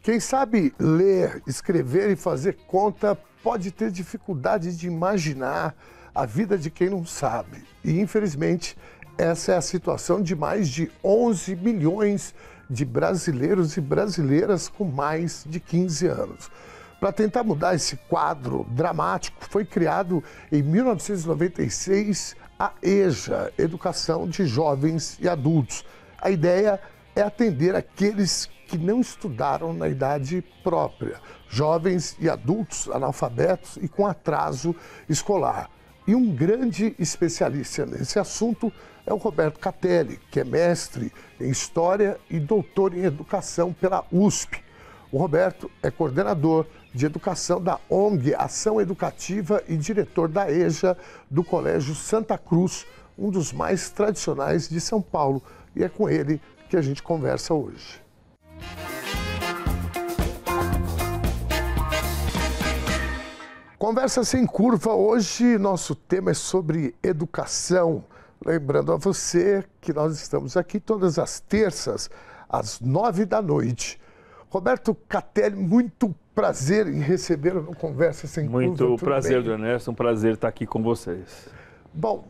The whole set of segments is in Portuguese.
Quem sabe ler, escrever e fazer conta pode ter dificuldade de imaginar a vida de quem não sabe. E, infelizmente, essa é a situação de mais de 11 milhões de brasileiros e brasileiras com mais de 15 anos. Para tentar mudar esse quadro dramático, foi criado em 1996 a EJA, Educação de Jovens e Adultos. A ideia é atender aqueles que não estudaram na idade própria, jovens e adultos analfabetos e com atraso escolar. E um grande especialista nesse assunto é o Roberto Catelli, que é mestre em História e doutor em Educação pela USP. O Roberto é coordenador de Educação da ONG Ação Educativa e diretor da EJA do Colégio Santa Cruz, um dos mais tradicionais de São Paulo. E é com ele que a gente conversa hoje. Conversa sem curva, hoje nosso tema é sobre educação. Lembrando a você que nós estamos aqui todas as terças, às 9 da noite. Roberto Catelli, muito prazer em recebê-lo no Conversa Sem Curva. Muito prazer, Ernesto, um prazer estar aqui com vocês. Bom,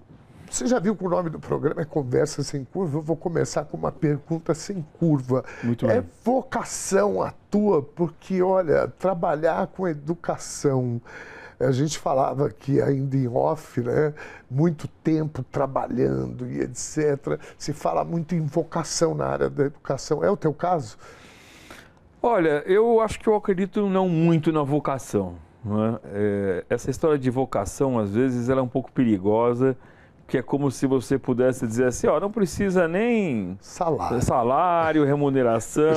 você já viu que o nome do programa é Conversa Sem Curva? Eu vou começar com uma pergunta sem curva. Muito bem. É vocação a tua? Porque, olha, trabalhar com educação, a gente falava aqui ainda em off, né? Muito tempo trabalhando e etc. Se fala muito em vocação na área da educação. É o teu caso? Olha, eu acho que eu acredito não muito na vocação, né? Essa história de vocação, às vezes, ela é um pouco perigosa, que é como se você pudesse dizer assim, ó, não precisa nem salário, remuneração,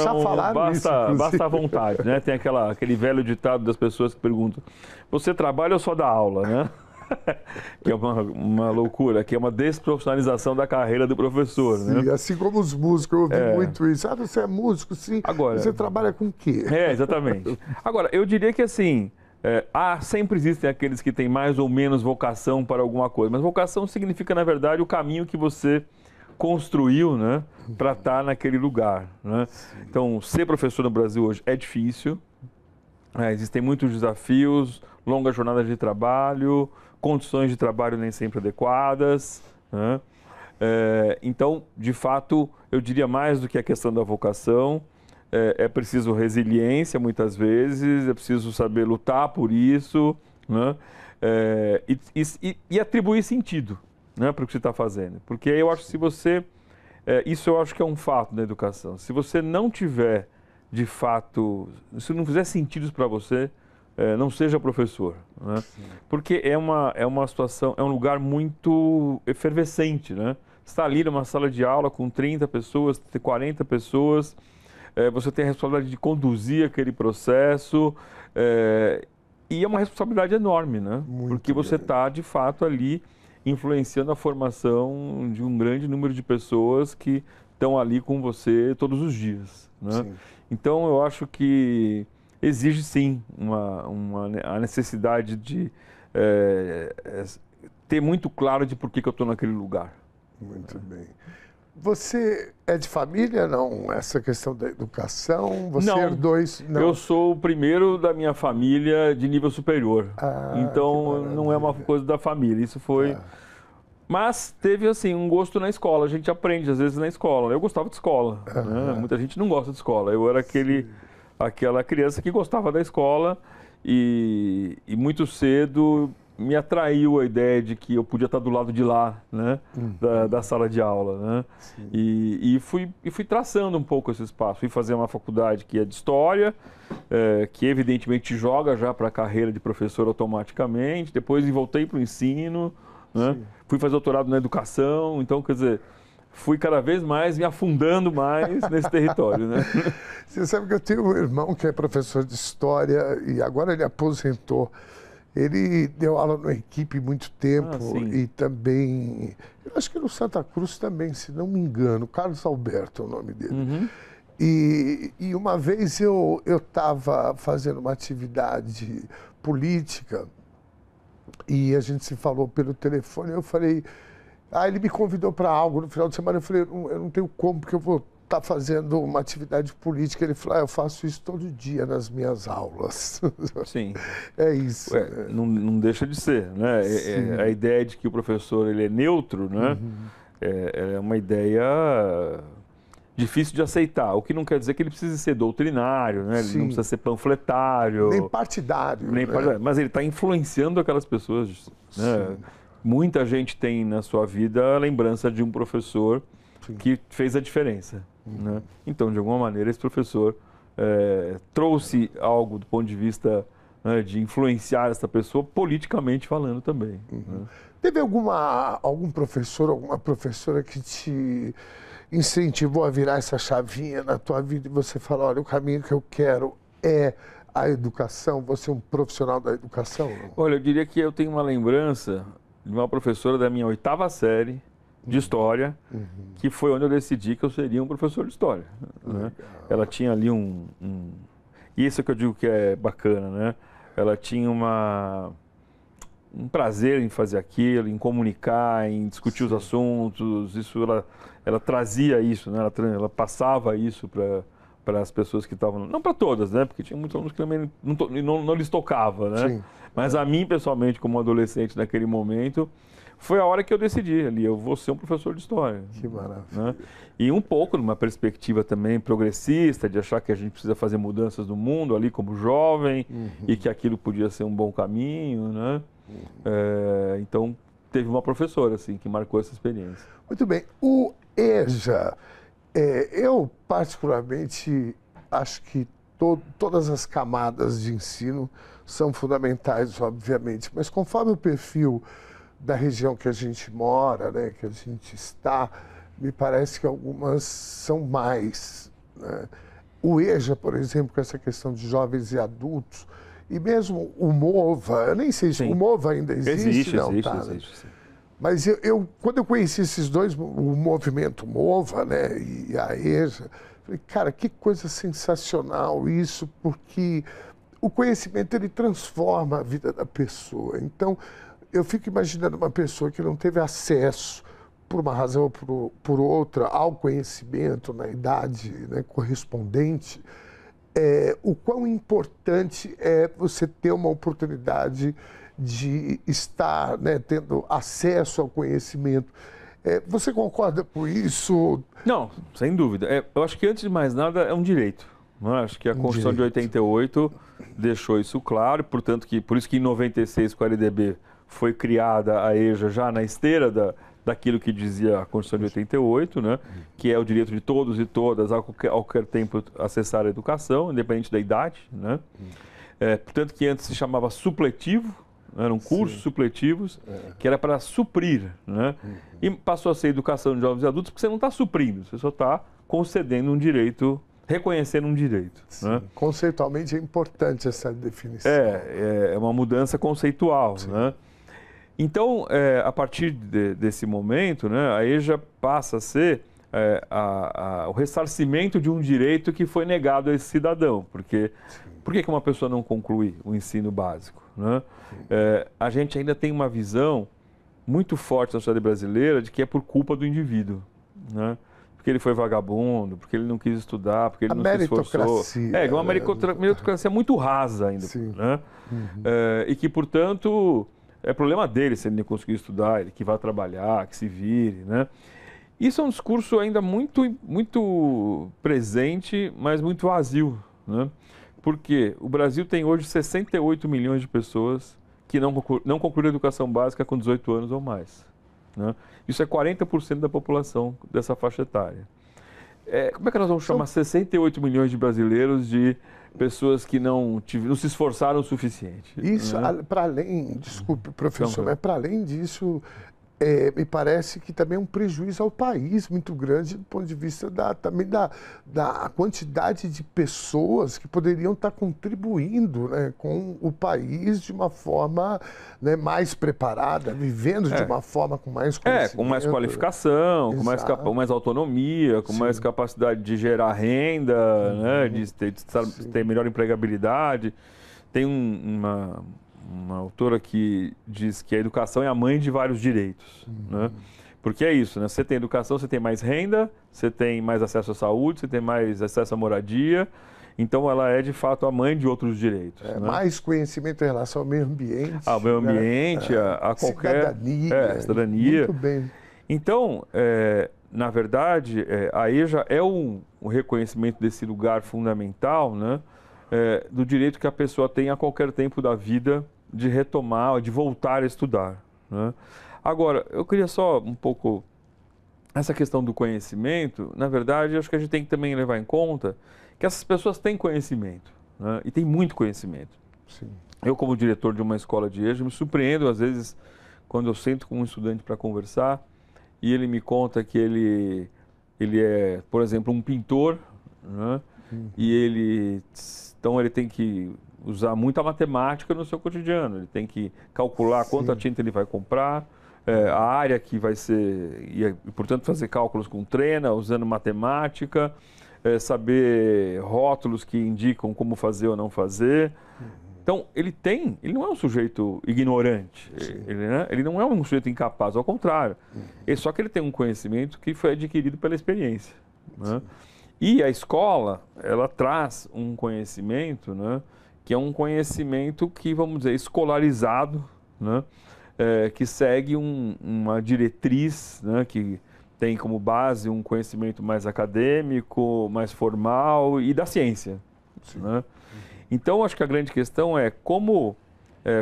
basta a vontade, né? Tem aquele velho ditado das pessoas que perguntam, você trabalha ou só dá aula, né? Que é uma loucura, que é uma desprofissionalização da carreira do professor, sim, né? Assim como os músicos, eu ouvi muito isso. Ah, você é músico, sim. Agora, você trabalha com o quê? Exatamente. Agora, eu diria que assim, sempre existem aqueles que têm mais ou menos vocação para alguma coisa, mas vocação significa, na verdade, o caminho que você construiu, né, para estar naquele lugar, né? Então, ser professor no Brasil hoje é difícil, existem muitos desafios, longas jornadas de trabalho, condições de trabalho nem sempre adequadas, né? Então, de fato, eu diria mais do que a questão da vocação, é preciso resiliência muitas vezes, é preciso saber lutar por isso, né? E atribuir sentido, né, para o que você está fazendo. Porque eu acho que se você... isso eu acho que é um fato da educação. Se você não tiver, de fato, se não fizer sentido para você, não seja professor, né? Porque é uma situação, é um lugar muito efervescente, né? Você está ali numa sala de aula com 30 pessoas, 40 pessoas, você tem a responsabilidade de conduzir aquele processo, e é uma responsabilidade enorme, né? Porque você está, de fato, ali influenciando a formação de um grande número de pessoas que estão ali com você todos os dias, né? Então, eu acho que exige, sim, a necessidade de ter muito claro de por que eu estou naquele lugar. Muito bem. Você é de família, não? Essa questão da educação? Você herdou isso? Não. Eu sou o primeiro da minha família de nível superior. Então, não é uma coisa da família. Isso foi... Mas teve, assim, um gosto na escola. A gente aprende, às vezes, na escola. Eu gostava de escola, né? Muita gente não gosta de escola. Eu era aquela criança que gostava da escola e muito cedo me atraiu a ideia de que eu podia estar do lado de lá, né? Da sala de aula, né? E fui traçando um pouco esse espaço. Fui fazer uma faculdade que é de História, que evidentemente joga já para a carreira de professor automaticamente. Depois voltei para o ensino, né? Fui fazer doutorado na educação. Então, quer dizer, fui cada vez mais me afundando mais nesse território, né? Você sabe que eu tenho um irmão que é professor de História e agora ele aposentou. Ele deu aula na equipe muito tempo e também, eu acho que no Santa Cruz também, se não me engano, Carlos Alberto é o nome dele. E uma vez eu estava fazendo uma atividade política e a gente se falou pelo telefone, eu falei, ele me convidou para algo no final de semana, eu falei, eu não tenho como, porque eu vou está fazendo uma atividade política, ele fala, eu faço isso todo dia nas minhas aulas. Sim. É isso. Não deixa de ser, né? A ideia de que o professor ele é neutro, né? É uma ideia difícil de aceitar, o que não quer dizer que ele precise ser doutrinário, né? Ele não precisa ser panfletário. Nem partidário. Mas ele está influenciando aquelas pessoas, né? Muita gente tem na sua vida a lembrança de um professor que fez a diferença, né? Então, de alguma maneira, esse professor trouxe algo do ponto de vista, né, de influenciar essa pessoa politicamente falando também. Né? Teve algum professor, alguma professora que te incentivou a virar essa chavinha na tua vida e você falou, olha, o caminho que eu quero é a educação, você é um profissional da educação? Não? Olha, eu diria que eu tenho uma lembrança de uma professora da minha 8ª série de História, que foi onde eu decidi que eu seria um professor de História. Né? Ela tinha ali E isso é que eu digo que é bacana, né? Ela tinha um prazer em fazer aquilo, em comunicar, em discutir os assuntos. Ela trazia isso, né? Ela passava isso para as pessoas que estavam... Não para todas, né? Porque tinha muitos alunos que também não lhes tocava, né? Sim. Mas a mim, pessoalmente, como adolescente naquele momento, foi a hora que eu decidi ali, eu vou ser um professor de História. Que maravilha. Né? E um pouco numa perspectiva também progressista, de achar que a gente precisa fazer mudanças no mundo ali como jovem, e que aquilo podia ser um bom caminho, né? Então, teve uma professora, assim, que marcou essa experiência. Muito bem. O EJA, eu particularmente acho que todas as camadas de ensino são fundamentais, obviamente, mas conforme o perfil da região que a gente mora, né, que a gente está, me parece que algumas são mais. Né? O EJA, por exemplo, com essa questão de jovens e adultos, e mesmo o MOVA, eu nem sei se o MOVA ainda existe, não, existe. Mas quando eu conheci esses dois, o movimento MOVA, né, e a EJA, falei, cara, que coisa sensacional isso, porque o conhecimento ele transforma a vida da pessoa. Então, eu fico imaginando uma pessoa que não teve acesso, por uma razão ou por outra, ao conhecimento na idade, né, correspondente, o quão importante é você ter uma oportunidade de estar, né, tendo acesso ao conhecimento. Você concorda com isso? Não, sem dúvida. Eu acho que, antes de mais nada, é um direito. Não é? Acho que a Constituição de 88 deixou isso claro, portanto, por isso que em 96, com a LDB, foi criada a EJA já na esteira daquilo que dizia a Constituição de 88, né? Que é o direito de todos e todas, a qualquer tempo, acessar a educação, independente da idade. Né? Portanto, que antes se chamava supletivo, eram cursos supletivos, que era para suprir. Né? E passou a ser educação de jovens e adultos, porque você não está suprindo, você só está concedendo um direito, reconhecendo um direito. Né? Conceitualmente é importante essa definição. É uma mudança conceitual. Né? Então, a partir desse momento, né, a EJA passa a ser o ressarcimento de um direito que foi negado a esse cidadão. Porque por que uma pessoa não conclui o ensino básico? Né? A gente ainda tem uma visão muito forte na sociedade brasileira de que é por culpa do indivíduo. Né? Porque ele foi vagabundo, porque ele não quis estudar, porque ele não se esforçou. É uma meritocracia muito rasa ainda. Né? E que, portanto, é problema dele se ele não conseguir estudar, ele que vai trabalhar, que se vire. Né? Isso é um discurso ainda muito, muito presente, mas muito vazio. Né? Porque o Brasil tem hoje 68 milhões de pessoas que não concluíram a educação básica com 18 anos ou mais. Né? Isso é 40% da população dessa faixa etária. Como é que nós vamos chamar 68 milhões de brasileiros de pessoas que não se esforçaram o suficiente? Isso, né? Para além, desculpe, professor, mas para além disso, me parece que também é um prejuízo ao país muito grande do ponto de vista também da quantidade de pessoas que poderiam estar contribuindo, né, com o país de uma forma, né, mais preparada, vivendo de uma forma com mais conhecimento. Com mais qualificação, com mais autonomia, com mais capacidade de gerar renda, né, de ter melhor empregabilidade. Tem uma autora que diz que a educação é a mãe de vários direitos. Né? Porque é isso, né? Você tem educação, você tem mais renda, você tem mais acesso à saúde, você tem mais acesso à moradia. Então, ela é, de fato, a mãe de outros direitos. Né? Mais conhecimento em relação ao meio ambiente. Ao meio ambiente, né? a qualquer... Cidadania. Muito bem. Então, na verdade, a EJA é um reconhecimento desse lugar fundamental, né? Do direito que a pessoa tem a qualquer tempo da vida de retomar, de voltar a estudar. Né? Agora, eu queria só um pouco... Essa questão do conhecimento, na verdade, acho que a gente tem que também levar em conta que essas pessoas têm conhecimento, né? E têm muito conhecimento. Sim. Eu, como diretor de uma escola de EJA, me surpreendo, às vezes, quando eu sento com um estudante para conversar e ele me conta que ele é, por exemplo, um pintor, né? E então ele tem que usar muita matemática no seu cotidiano, ele tem que calcular quanta tinta ele vai comprar, a área que vai ser, e portanto fazer cálculos com trena, usando matemática, saber rótulos que indicam como fazer ou não fazer. Então, ele não é um sujeito ignorante, ele não é um sujeito incapaz, ao contrário. Só que ele tem um conhecimento que foi adquirido pela experiência. Né? E a escola, ela traz um conhecimento, né, que é um conhecimento que, vamos dizer, escolarizado, né, que segue uma diretriz, né, que tem como base um conhecimento mais acadêmico, mais formal e da ciência. Né? Então, acho que a grande questão é como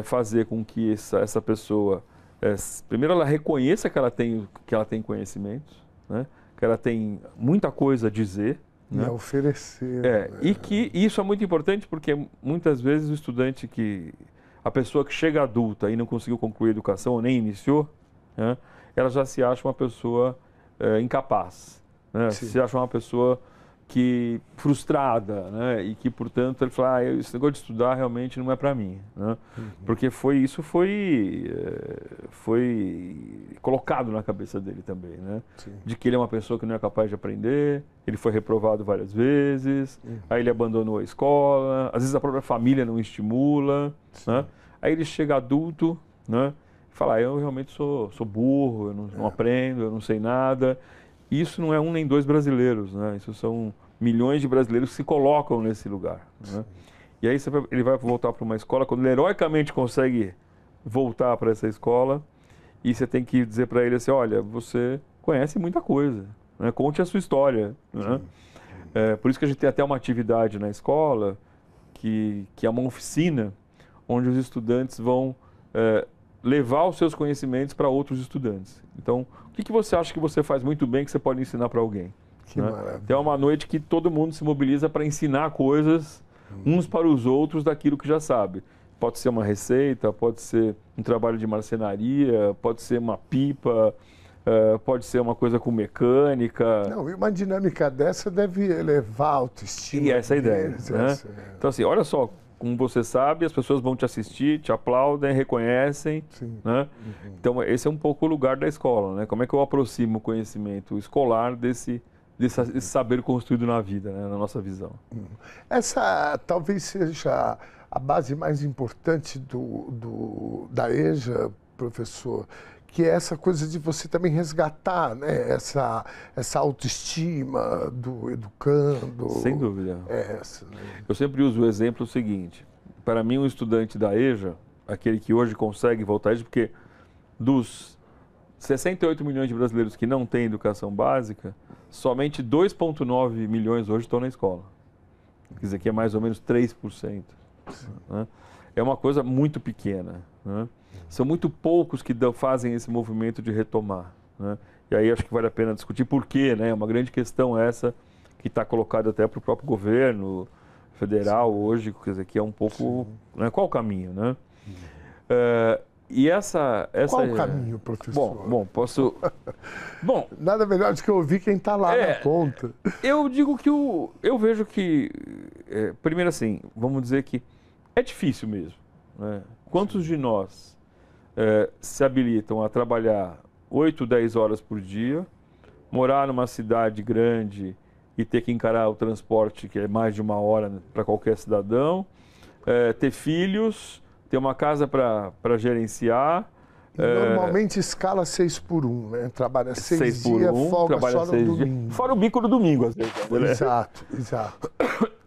fazer com que essa pessoa, primeiro, ela reconheça que ela tem conhecimentos, né? Que ela tem muita coisa a dizer. E a oferecer. Né? E que isso é muito importante porque muitas vezes a pessoa que chega adulta e não conseguiu concluir a educação ou nem iniciou, né? Ela já se acha uma pessoa incapaz, né? Se acha uma pessoa frustrada, né? E que, portanto, ele fala, esse negócio de estudar realmente não é para mim, né? Porque isso foi colocado na cabeça dele também, né? De que ele é uma pessoa que não é capaz de aprender, ele foi reprovado várias vezes, aí ele abandonou a escola, às vezes a própria família não estimula, né? Aí ele chega adulto, né? E fala, eu realmente sou burro, eu não aprendo, eu não sei nada. Isso não é um nem dois brasileiros, né? Isso são milhões de brasileiros que se colocam nesse lugar. Né? E aí ele vai voltar para uma escola, quando ele heroicamente consegue voltar para essa escola, e você tem que dizer para ele assim, olha, você conhece muita coisa, né? Conte a sua história. Né? Por isso que a gente tem até uma atividade na escola, que é uma oficina, onde os estudantes vão levar os seus conhecimentos para outros estudantes. Então, o que você acha que você faz muito bem que você pode ensinar para alguém? Que maravilha. Então é uma noite que todo mundo se mobiliza para ensinar coisas uns para os outros daquilo que já sabe. Pode ser uma receita, pode ser um trabalho de marcenaria, pode ser uma pipa, pode ser uma coisa com mecânica. Não, e uma dinâmica dessa deve elevar a autoestima. E essa é a ideia. Né? Então assim, olha só, como você sabe, as pessoas vão te assistir, te aplaudem, reconhecem. Né? Então, esse é um pouco o lugar da escola. Né? Como é que eu aproximo o conhecimento escolar desse saber construído na vida, né? Na nossa visão? Essa talvez seja a base mais importante da EJA, professor, que é essa coisa de você também resgatar, né? essa autoestima do educando. Sem dúvida. Né? Eu sempre uso o exemplo seguinte. Para mim, um estudante da EJA, aquele que hoje consegue voltar a EJA, porque dos 68 milhões de brasileiros que não têm educação básica, somente 2,9 milhões hoje estão na escola. Quer dizer, que é mais ou menos 3%. Né? É uma coisa muito pequena. Né? São muito poucos que fazem esse movimento de retomar. Né? E aí acho que vale a pena discutir por quê, né? É uma grande questão essa que está colocada até para o próprio governo federal hoje, quer dizer, que é um pouco... Né? Qual o caminho, né? Qual o caminho, professor? Bom, posso... Bom, nada melhor do que ouvir quem está lá na ponta. Eu digo que eu vejo que... primeiro assim, vamos dizer que é difícil mesmo. Né? Quantos de nós se habilitam a trabalhar 8, 10 horas por dia, morar numa cidade grande e ter que encarar o transporte, que é mais de 1 hora para qualquer cidadão, ter filhos, ter uma casa para gerenciar, Normalmente escala 6x1, né? Trabalha 6 dias, folga trabalha só no domingo. Fora o bico do domingo, às vezes. Né? Exato, exato.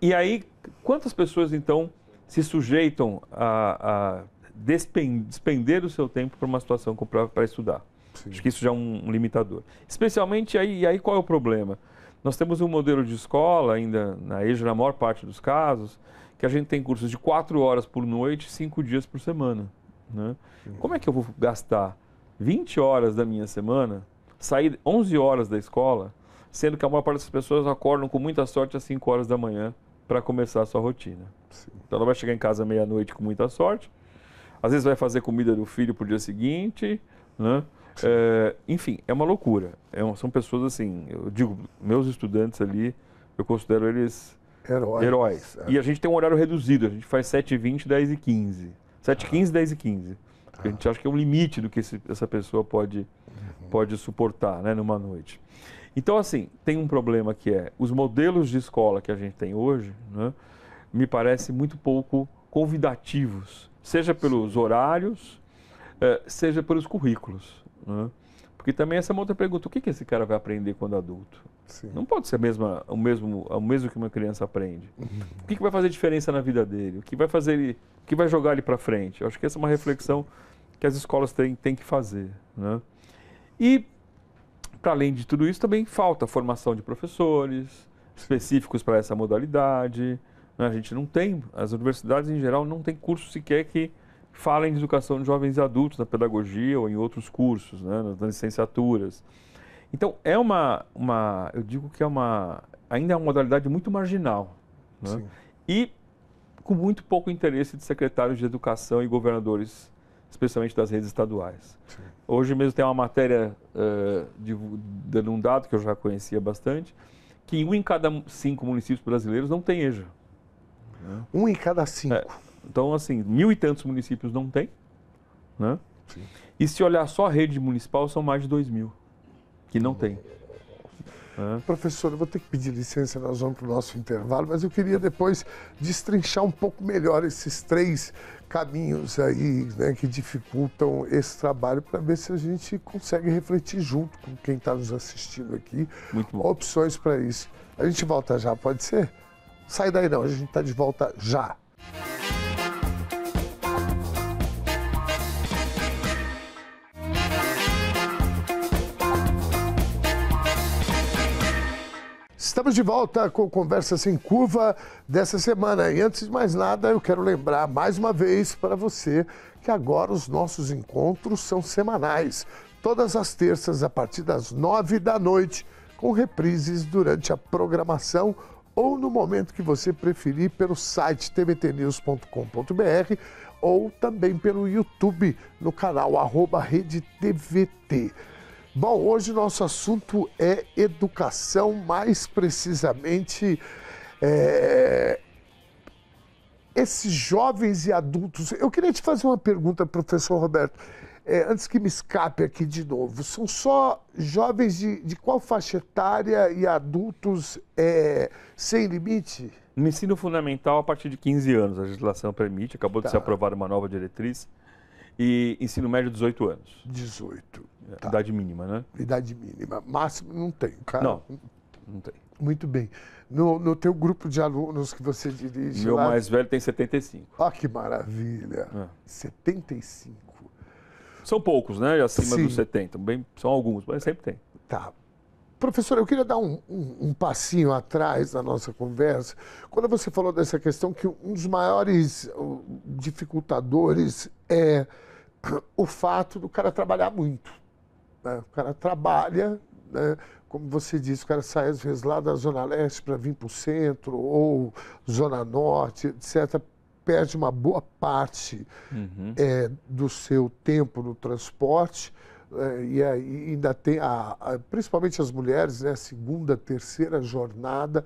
E aí, quantas pessoas, então, se sujeitam a despender o seu tempo para uma situação para estudar? Sim. Acho que isso já é um limitador. Especialmente aí qual é o problema? Nós temos um modelo de escola, ainda na EJA, na maior parte dos casos, que a gente tem cursos de 4 horas por noite, 5 dias por semana. Né? Como é que eu vou gastar 20 horas da minha semana, sair 11 horas da escola, sendo que a maior parte das pessoas acordam com muita sorte às 5 horas da manhã para começar a sua rotina? Sim. Então ela vai chegar em casa meia-noite com muita sorte, às vezes vai fazer comida do filho para o dia seguinte, né? Enfim, é uma loucura. São pessoas assim, eu digo, meus estudantes ali, eu considero eles heróis. E a gente tem um horário reduzido, a gente faz 7h20, 10h15. 7h15, 10h15. A gente acha que é um limite do que essa pessoa pode suportar, né, numa noite. Então, assim, tem um problema que é os modelos de escola que a gente tem hoje, né, me parece muito pouco convidativos, seja pelos horários, seja pelos currículos. Né? Porque também essa é uma outra pergunta, o que esse cara vai aprender quando adulto? Sim. Não pode ser o mesmo que uma criança aprende. O que vai fazer diferença na vida dele? O que vai jogar ele para frente? Eu acho que essa é uma reflexão que as escolas têm que fazer. Né? E, para além de tudo isso, também falta formação de professores específicos para essa modalidade. Né? A gente não tem, as universidades em geral não têm curso sequer que falem de educação de jovens e adultos na pedagogia ou em outros cursos, né? Nas licenciaturas. Então, eu digo que ainda é uma modalidade muito marginal. Né? E com muito pouco interesse de secretários de educação e governadores, especialmente das redes estaduais. Sim. Hoje mesmo tem uma matéria dando um dado que eu já conhecia bastante, que 1 em cada 5 municípios brasileiros não tem EJA. Né? 1 em cada 5? Então, assim, 1.000 e tantos municípios não tem. Né? Sim. E se olhar só a rede municipal, são mais de 2.000 que não tem. Professor, eu vou ter que pedir licença, nós vamos para o nosso intervalo, mas eu queria depois destrinchar um pouco melhor esses 3 caminhos aí, né, que dificultam esse trabalho, para ver se a gente consegue refletir junto com quem está nos assistindo aqui. Muito bom. Opções para isso. A gente volta já, pode ser? Sai daí não, a gente está de volta já. Estamos de volta com Conversa Sem Curva dessa semana. E antes de mais nada, eu quero lembrar mais uma vez para você que agora os nossos encontros são semanais. Todas as terças, a partir das 9 da noite, com reprises durante a programação ou no momento que você preferir pelo site tvtnews.com.br ou também pelo YouTube no canal @RedeTVT. Bom, hoje nosso assunto é educação, mais precisamente esses jovens e adultos. Eu queria te fazer uma pergunta, professor Roberto, antes que me escape aqui de novo. São só jovens de qual faixa etária e adultos sem limite? No ensino fundamental, a partir de 15 anos, a legislação permite, acabou de ser aprovada uma nova diretriz. E ensino médio, 18 anos. 18. Tá. Idade mínima, né? Idade mínima. Máximo não tem, cara. Não tem. Muito bem. No teu grupo de alunos que você dirige Meu mais velho tem 75. Ah, que maravilha. 75. São poucos, né? Acima dos 70. São alguns, mas sempre tem. Tá. Professor, eu queria dar um passinho atrás na nossa conversa. Quando você falou dessa questão que um dos maiores dificultadores é o fato do cara trabalhar muito. Né? O cara trabalha, né? Como você disse, o cara sai às vezes lá da Zona Leste para vir para o centro, ou Zona Norte, etc., perde uma boa parte do seu tempo no transporte. E aí ainda tem, principalmente as mulheres, né, a segunda, terceira jornada.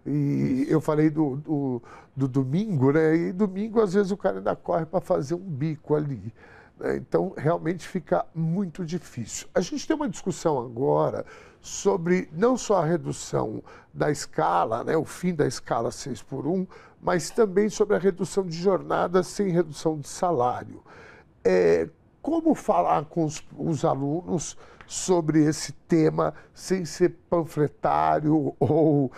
E eu falei do domingo, né? E domingo, às vezes, o cara ainda corre para fazer um bico ali. Né? Então, realmente fica muito difícil. A gente tem uma discussão agora sobre não só a redução da escala, né, o fim da escala 6x1, mas também sobre a redução de jornada sem redução de salário. como falar com os alunos sobre esse tema sem ser panfletário ou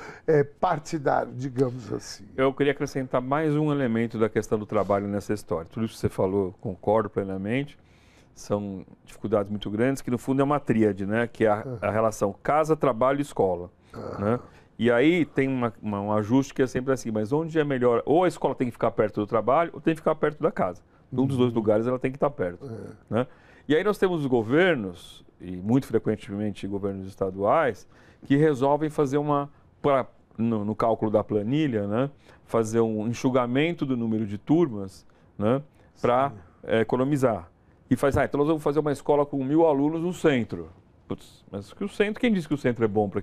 partidário, digamos assim? Eu queria acrescentar mais um elemento da questão do trabalho nessa história. Tudo isso que você falou, concordo plenamente. São dificuldades muito grandes, que no fundo é uma tríade, né? Que é a relação casa, trabalho e escola. Né? E aí tem um ajuste que é sempre assim, mas onde é melhor? Ou a escola tem que ficar perto do trabalho, ou tem que ficar perto da casa. Um dos dois lugares ela tem que estar perto. Né? E aí nós temos os governos, e muito frequentemente governos estaduais, que resolvem fazer no cálculo da planilha, né? Fazer um enxugamento do número de turmas, né? Para economizar. E faz, então nós vamos fazer uma escola com 1.000 alunos no centro. Putz, mas que o centro, quem disse que o centro é bom para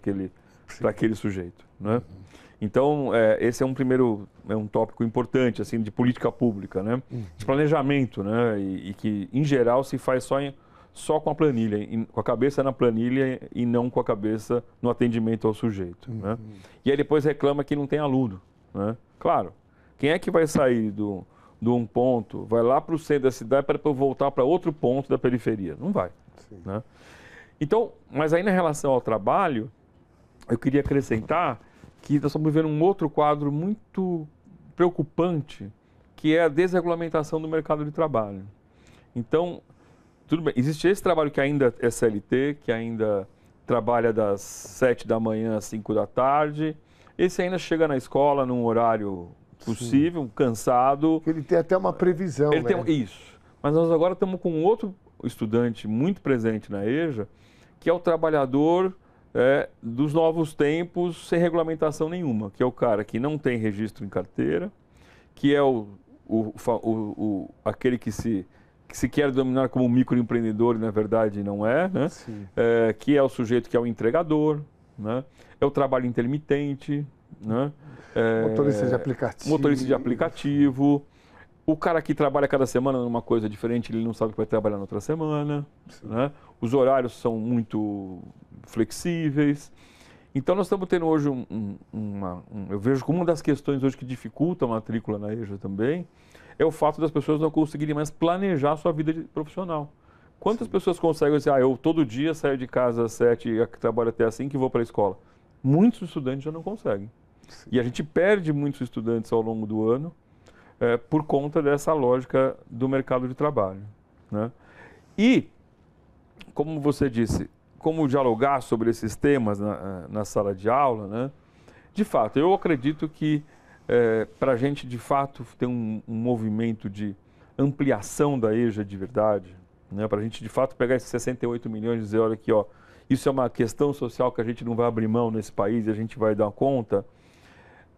aquele sujeito, né? Então, esse é um tópico importante, assim, de política pública, né? De planejamento, né? E que, em geral, se faz só com a planilha, com a cabeça na planilha e não com a cabeça no atendimento ao sujeito, né? E aí depois reclama que não tem aluno, né? Claro, quem é que vai sair de um ponto, vai lá para o centro da cidade para voltar para outro ponto da periferia? Não vai, né? Então, mas aí na relação ao trabalho, eu queria acrescentar que nós estamos vivendo um outro quadro muito preocupante, que é a desregulamentação do mercado de trabalho. Então, tudo bem, existe esse trabalho que ainda é CLT, que ainda trabalha das 7 da manhã às 5 da tarde, esse ainda chega na escola num horário possível, cansado. Ele tem até uma previsão, né? Isso. Mas nós agora estamos com outro estudante muito presente na EJA, que é o trabalhador dos novos tempos sem regulamentação nenhuma, que é o cara que não tem registro em carteira, que é aquele que se quer dominar como microempreendedor e na verdade não é, né? Que é o sujeito que é o entregador, né? É o trabalho intermitente, né? Motorista de aplicativo. O cara que trabalha cada semana numa coisa diferente, ele não sabe que vai trabalhar na outra semana, né? Os horários são muito flexíveis. Então nós estamos tendo hoje eu vejo como uma das questões hoje que dificulta a matrícula na EJA também é o fato das pessoas não conseguirem mais planejar a sua vida profissional. Quantas pessoas conseguem dizer, eu todo dia saio de casa às 7 e trabalho até às 5 e vou para a escola? Muitos estudantes já não conseguem. E a gente perde muitos estudantes ao longo do ano por conta dessa lógica do mercado de trabalho, né? E, como você disse, como dialogar sobre esses temas na sala de aula, né? De fato, eu acredito que para a gente, de fato, ter um movimento de ampliação da EJA de verdade, né? Para a gente, de fato, pegar esses 68 milhões e dizer, olha aqui, isso é uma questão social que a gente não vai abrir mão nesse país e a gente vai dar conta,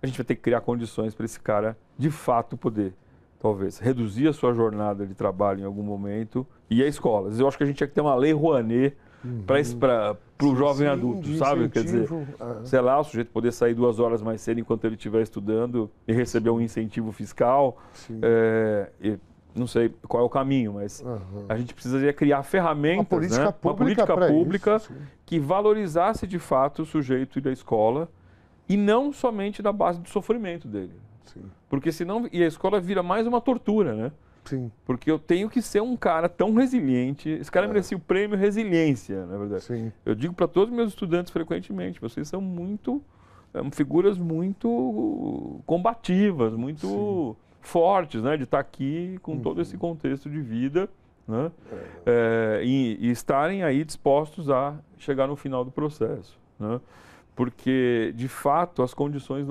a gente vai ter que criar condições para esse cara, de fato, poder, talvez, reduzir a sua jornada de trabalho em algum momento e a escola. Eu acho que a gente tinha que ter uma lei Rouanet para o jovem adulto, sabe? Quer dizer, sei lá, o sujeito poder sair 2 horas mais cedo enquanto ele estiver estudando e receber um incentivo fiscal. Não sei qual é o caminho, mas a gente precisaria criar ferramentas, uma política pública que valorizasse de fato o sujeito da escola e não somente na base do sofrimento dele. Porque senão, e a escola vira mais uma tortura, né? Porque eu tenho que ser um cara tão resiliente. Esse cara merecia o prêmio Resiliência, na verdade. Eu digo para todos os meus estudantes frequentemente, vocês são figuras muito combativas, muito fortes, né? De estar aqui com todo esse contexto de vida, né? E estarem aí dispostos a chegar no final do processo, né? Porque, de fato, as condições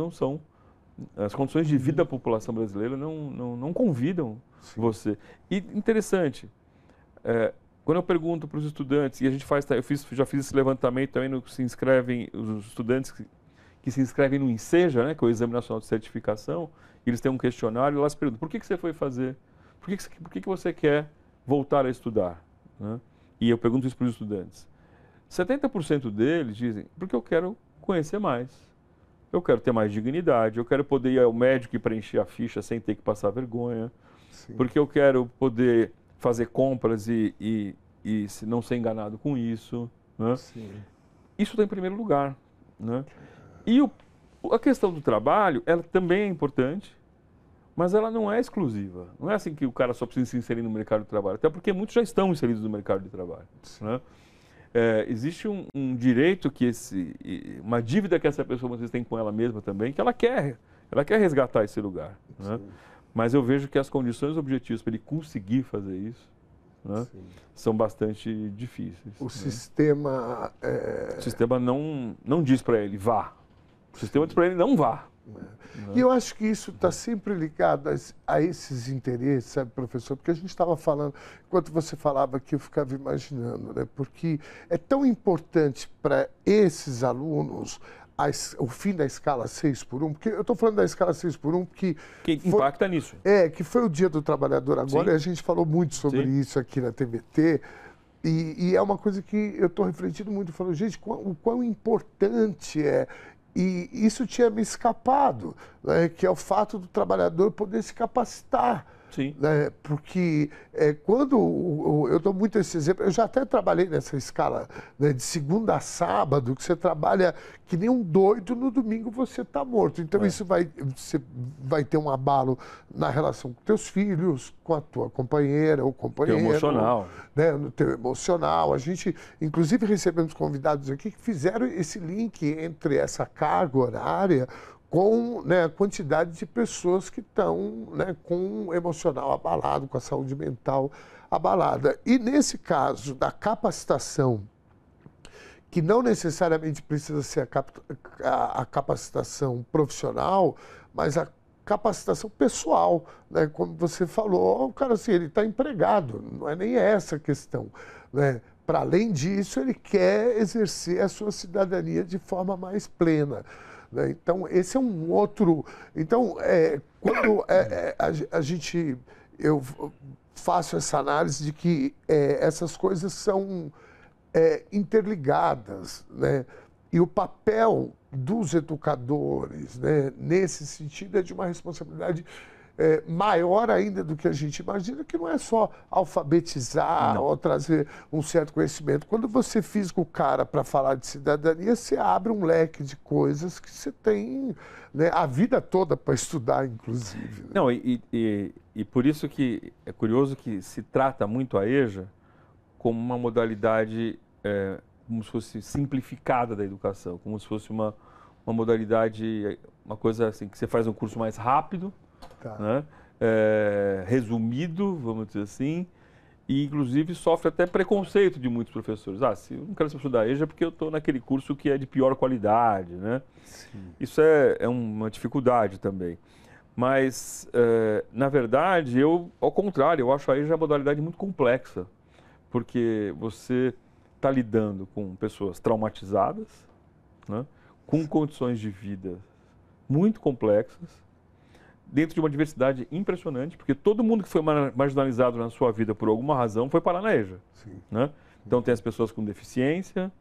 de vida da população brasileira não convidam você. E interessante, quando eu pergunto para os estudantes, e a gente já fiz esse levantamento também no que se inscrevem, os estudantes que se inscrevem no INSEJA, né, que é o Exame Nacional de Certificação, eles têm um questionário e lá se perguntam, por que você foi fazer? Por que você quer voltar a estudar? Né? E eu pergunto isso para os estudantes. 70% deles dizem, porque eu quero conhecer mais. Eu quero ter mais dignidade, eu quero poder ir ao médico e preencher a ficha sem ter que passar vergonha, porque eu quero poder fazer compras e não ser enganado com isso, né? Isso está em primeiro lugar, né? E a questão do trabalho, ela também é importante. mas ela não é exclusiva. Não é assim que o cara só precisa se inserir no mercado de trabalho, até porque muitos já estão inseridos no mercado de trabalho, né? Existe um direito que uma dívida que essa pessoa às vezes tem com ela mesma também, que ela quer resgatar esse lugar, né? Mas eu vejo que as condições objetivas para ele conseguir fazer isso, né, são bastante difíceis. O né? sistema... O sistema não diz para ele vá. O sistema diz para ele não vá. E eu acho que isso está sempre ligado a esses interesses, sabe, professor? Porque a gente estava falando, enquanto você falava aqui, eu ficava imaginando, né? Porque é tão importante para esses alunos o fim da escala 6x1, porque eu estou falando da escala 6x1 que impacta nisso. Que foi o Dia do Trabalhador agora, e a gente falou muito sobre isso aqui na TVT, e é uma coisa que eu estou refletindo muito, falando, gente, o quão importante é. E isso tinha me escapado, né, que é o fato do trabalhador poder se capacitar. Sim. Né, porque quando eu dou muito esse exemplo, eu já até trabalhei nessa escala, né, de segunda a sábado, que você trabalha que nem um doido, no domingo você está morto. Então você vai ter um abalo na relação com teus filhos, com a tua companheira ou companheiro. Teu emocional. Né, no teu emocional. A gente, inclusive, recebemos convidados aqui que fizeram esse link entre essa carga horária com, né, a quantidade de pessoas que estão, né, com o emocional abalado, com a saúde mental abalada. E nesse caso da capacitação, que não necessariamente precisa ser a capacitação profissional, mas a capacitação pessoal, né? Como você falou, o cara assim, ele está empregado, não é nem essa a questão, né? Para além disso, ele quer exercer a sua cidadania de forma mais plena. Então, esse é um outro... Então, quando eu faço essa análise de que essas coisas são interligadas, né? E o papel dos educadores, né, nesse sentido, é de uma responsabilidade maior ainda do que a gente imagina, que não é só alfabetizar ou trazer um certo conhecimento. Quando você fisga o cara para falar de cidadania, você abre um leque de coisas que você tem, né, a vida toda para estudar, inclusive. Né? Não, e por isso que é curioso que se trata muito a EJA como uma modalidade, como se fosse simplificada da educação, como se fosse uma modalidade, uma coisa assim, que você faz um curso mais rápido, né? Resumido, vamos dizer assim, e inclusive sofre até preconceito de muitos professores. Se eu não quero ser professor da EJA porque eu estou naquele curso que é de pior qualidade, né? Isso é uma dificuldade também. Mas, na verdade, ao contrário, eu acho a EJA uma modalidade muito complexa, porque você está lidando com pessoas traumatizadas, né? Com condições de vida muito complexas, dentro de uma diversidade impressionante, porque todo mundo que foi marginalizado na sua vida por alguma razão foi parar na EJA. Né? Então tem as pessoas com deficiência,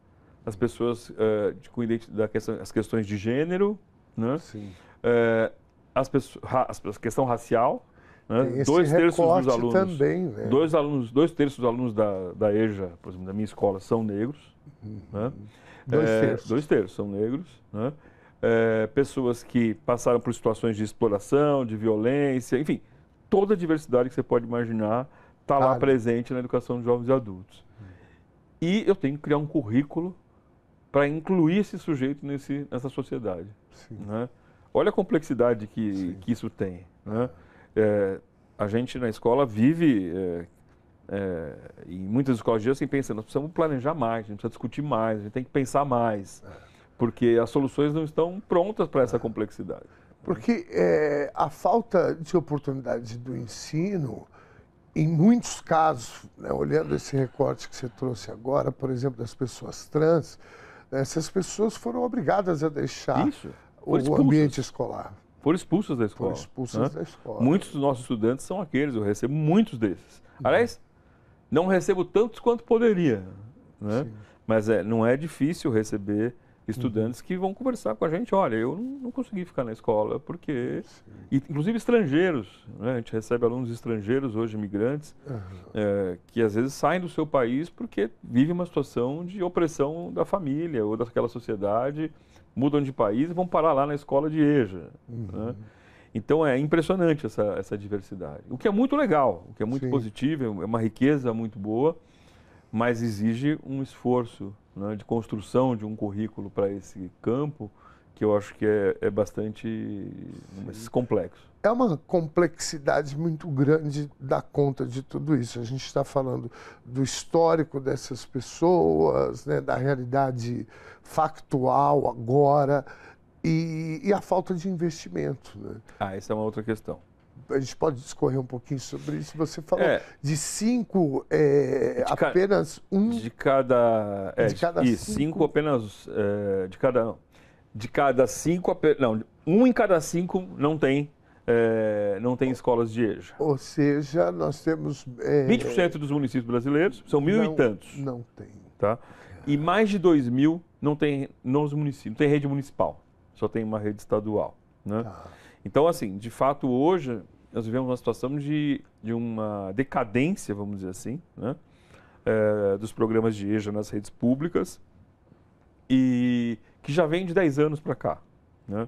as pessoas as questões de gênero, né? A questão racial. Né? 2/3 dos alunos também, né? 2/3 dos alunos da EJA, por exemplo, da minha escola, são negros. Né? 2/3 são negros. Né? Pessoas que passaram por situações de exploração, de violência, enfim, toda a diversidade que você pode imaginar está lá presente na educação de jovens e adultos. E eu tenho que criar um currículo para incluir esse sujeito nessa sociedade. Né? Olha a complexidade que isso tem. Né? A gente na escola vive, em muitas escolas de dia, assim, pensando, nós precisamos planejar mais, a gente precisa discutir mais, a gente tem que pensar mais. Porque as soluções não estão prontas para essa complexidade. Porque a falta de oportunidade do ensino, em muitos casos, né, olhando esse recorte que você trouxe agora, por exemplo, das pessoas trans, essas pessoas foram obrigadas a deixar o ambiente escolar. Foram expulsas da escola. Foram expulsas da escola. Muitos dos nossos estudantes são aqueles, eu recebo muitos desses. Aliás, não recebo tantos quanto poderia. Né? Mas não é difícil receber estudantes que vão conversar com a gente, olha, eu não consegui ficar na escola, porque... Inclusive estrangeiros, né? A gente recebe alunos estrangeiros hoje, imigrantes, que às vezes saem do seu país porque vivem uma situação de opressão da família ou daquela sociedade, mudam de país e vão parar lá na escola de EJA. Né? Então é impressionante essa diversidade. O que é muito legal, o que é muito Sim. positivo, é uma riqueza muito boa, mas exige um esforço, né, de construção de um currículo para esse campo, que eu acho que é bastante complexo. É uma complexidade muito grande dar conta de tudo isso. A gente está falando do histórico dessas pessoas, né, da realidade factual agora e a falta de investimento, né? Essa é uma outra questão. A gente pode discorrer um pouquinho sobre isso. Você falou de 5, apenas um... De cada... de cada isso, 5... 5 apenas... de cada 5... Não, 1 em cada 5 não tem escolas de EJA. Ou seja, nós temos... 20% dos municípios brasileiros, são 1.000 e tantos. Não tem. Tá? E mais de 2.000 não tem nos municípios, não tem rede municipal, só tem uma rede estadual. Né? Tá. Então, assim, de fato, hoje nós vivemos uma situação de uma decadência, vamos dizer assim, né? Dos programas de EJA nas redes públicas e que já vem de 10 anos para cá. Né?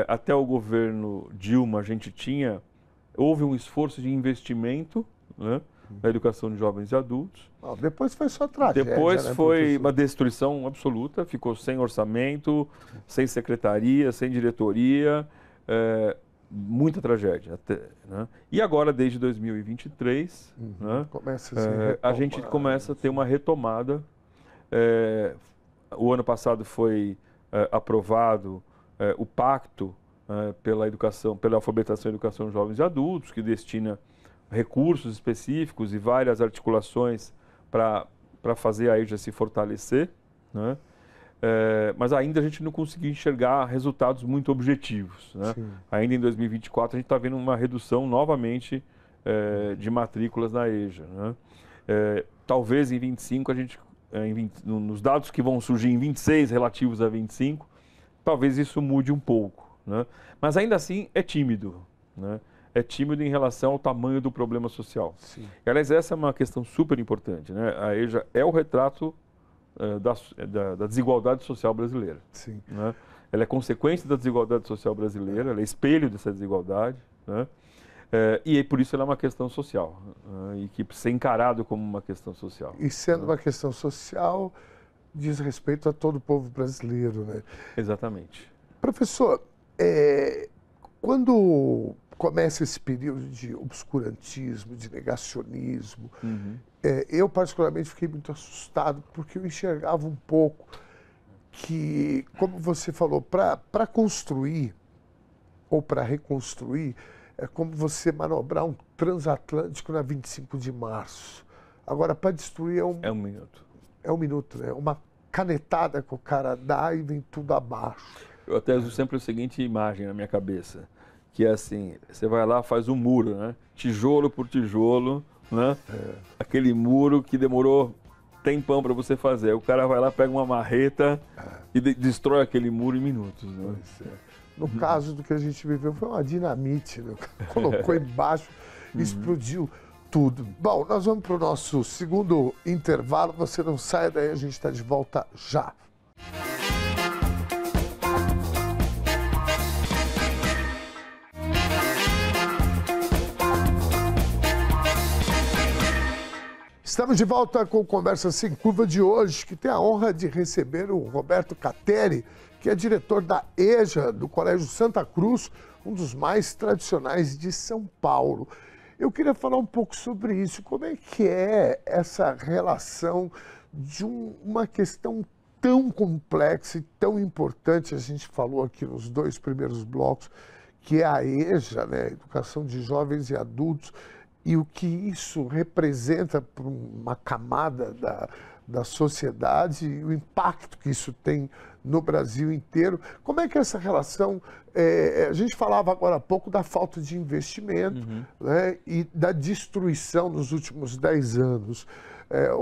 Até o governo Dilma, houve um esforço de investimento, né, na educação de jovens e adultos. Depois foi só tragédia. Depois né, foi professor? uma destruição absoluta, ficou sem orçamento, sem secretaria, sem diretoria, muita tragédia. Né? E agora, desde 2023, né, a gente começa a ter uma retomada. O ano passado foi aprovado o Pacto pela Alfabetização e Educação de Jovens e Adultos, que destina recursos específicos e várias articulações para fazer a EJA se fortalecer, né? Mas ainda a gente não conseguiu enxergar resultados muito objetivos. Né? Ainda em 2024 a gente está vendo uma redução novamente de matrículas na EJA. Né? Talvez em 25 a gente, nos dados que vão surgir em 26 relativos a 25, talvez isso mude um pouco. Né? Mas ainda assim é tímido. Né? É tímido em relação ao tamanho do problema social. Sim. E, aliás, essa é uma questão super importante. Né? A EJA é o retrato da desigualdade social brasileira. Sim. Né? Ela é consequência da desigualdade social brasileira, ela é espelho dessa desigualdade, né? E por isso ela é uma questão social, né? E que precisa ser encarado como uma questão social. E sendo uma questão social, diz respeito a todo o povo brasileiro, né? Exatamente. Professor, quando começa esse período de obscurantismo, de negacionismo, eu particularmente fiquei muito assustado porque eu enxergava um pouco que, como você falou, para construir ou para reconstruir, é como você manobrar um transatlântico na 25 de março. Agora, para destruir é um minuto. É um minuto, né? Uma canetada que o cara dá e vem tudo abaixo. Eu até uso sempre a seguinte imagem na minha cabeça, que é assim, você vai lá, faz um muro, né? Tijolo por tijolo, né? Aquele muro que demorou tempão para você fazer. O cara vai lá, pega uma marreta e destrói aquele muro em minutos. Né? No caso do que a gente viveu, foi uma dinamite, né? Colocou embaixo e explodiu tudo. Bom, nós vamos para o nosso segundo intervalo. Você não saia daí, a gente está de volta já. Estamos de volta com o Conversa Sem Curva de hoje, que tem a honra de receber o Roberto Cateri, que é diretor da EJA, do Colégio Santa Cruz, um dos mais tradicionais de São Paulo. Eu queria falar um pouco sobre isso. Como é que é essa relação de uma questão tão complexa e tão importante, a gente falou aqui nos 2 primeiros blocos, que é a EJA, né? Educação de Jovens e Adultos, e o que isso representa para uma camada da sociedade e o impacto que isso tem no Brasil inteiro. Como é que é essa relação? A gente falava agora há pouco da falta de investimento, né, e da destruição nos últimos 10 anos.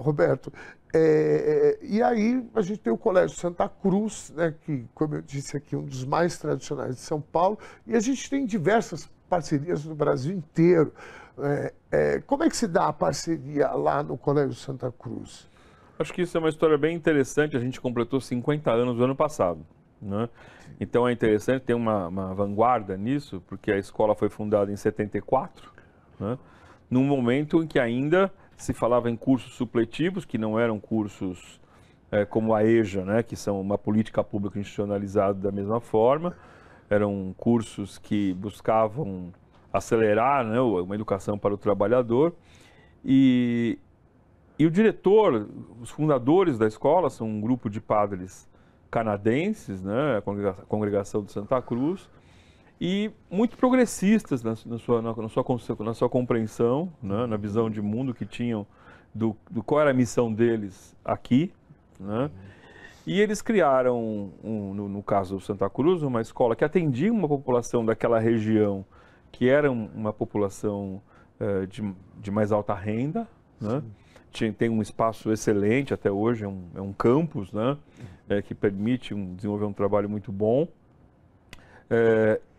Roberto, e aí a gente tem o Colégio Santa Cruz, né, que, como eu disse aqui, é um dos mais tradicionais de São Paulo, e a gente tem diversas parcerias no Brasil inteiro. Como é que se dá a parceria lá no Colégio Santa Cruz? Acho que isso é uma história bem interessante. A gente completou 50 anos no ano passado. né? Então é interessante, tem uma vanguarda nisso, porque a escola foi fundada em 74, né? Num momento em que ainda se falava em cursos supletivos, que não eram cursos como a EJA, né? Que são uma política pública institucionalizada da mesma forma, eram cursos que buscavam acelerar, né, uma educação para o trabalhador. E o diretor, os fundadores da escola são um grupo de padres canadenses, né, a congregação de Santa Cruz, e muito progressistas na sua compreensão, né, na visão de mundo que tinham do qual era a missão deles aqui, né? E eles criaram, no caso do Santa Cruz, uma escola que atendia uma população daquela região que era uma população de mais alta renda, né? Tem um espaço excelente até hoje, é um campus, né? Que permite desenvolver um trabalho muito bom.